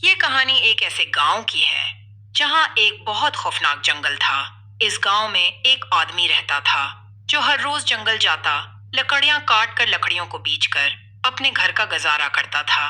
ये कहानी एक ऐसे गांव की है जहां एक बहुत खौफनाक जंगल था। इस गांव में एक आदमी रहता था जो हर रोज जंगल जाता, लकड़ियां काट कर लकड़ियों को बीच कर अपने घर का गुजारा करता था।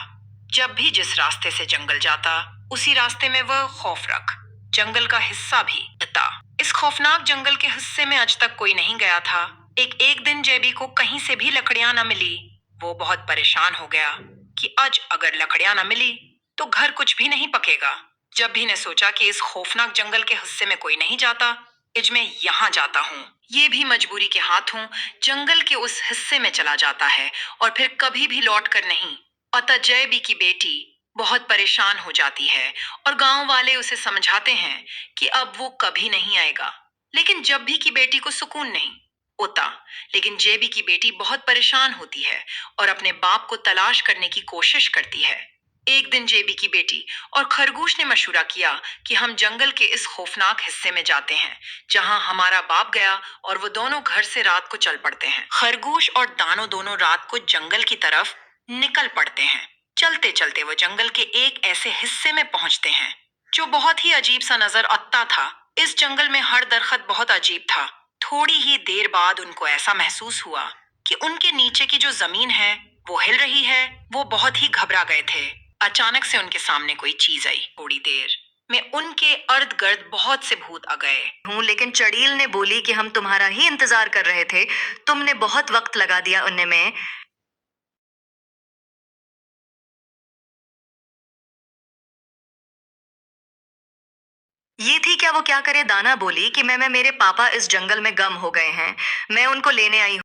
जब भी जिस रास्ते से जंगल जाता, उसी रास्ते में वह खौफ रख जंगल का हिस्सा भी था। इस खौफनाक जंगल के हिस्से में आज तक कोई नहीं गया था। एक दिन जेबी को कहीं से भी लकड़ियां न मिली। वो बहुत परेशान हो गया कि आज अगर लकड़ियां न मिली तो घर कुछ भी नहीं पकेगा। जब भी ने सोचा कि इस खौफनाक जंगल के हिस्से में कोई नहीं जाता, इज मैं यहाँ जाता हूँ। ये भी मजबूरी के हाथों जंगल के उस हिस्से में चला जाता है और फिर कभी भी लौट कर नहीं। अतः जयबी की बेटी बहुत परेशान हो जाती है और गांव वाले उसे समझाते हैं कि अब वो कभी नहीं आएगा। लेकिन जब भी की बेटी को सुकून नहीं होता। लेकिन जेबी की बेटी बहुत परेशान होती है और अपने बाप को तलाश करने की कोशिश करती है। एक दिन जेबी की बेटी और खरगोश ने मशवरा किया कि हम जंगल के इस खौफनाक हिस्से में जाते हैं जहां हमारा बाप गया, और वो दोनों घर से रात को चल पड़ते हैं। खरगोश और दानो दोनों रात को जंगल की तरफ निकल पड़ते हैं। चलते चलते वो जंगल के एक ऐसे हिस्से में पहुंचते हैं जो बहुत ही अजीब सा नजर आता था। इस जंगल में हर दरख्त बहुत अजीब था। थोड़ी ही देर बाद उनको ऐसा महसूस हुआ कि उनके नीचे की जो जमीन है वो हिल रही है। वो बहुत ही घबरा गए थे। अचानक से उनके सामने कोई चीज आई। थोड़ी देर में उनके अर्ध गिर्द बहुत से भूत आ गए हूँ, लेकिन चड़ील ने बोली कि हम तुम्हारा ही इंतजार कर रहे थे। तुमने बहुत वक्त लगा दिया उनने में। ये थी क्या वो क्या करे। दाना बोली कि मैं मेरे पापा इस जंगल में गम हो गए हैं। मैं उनको लेने आई हूँ।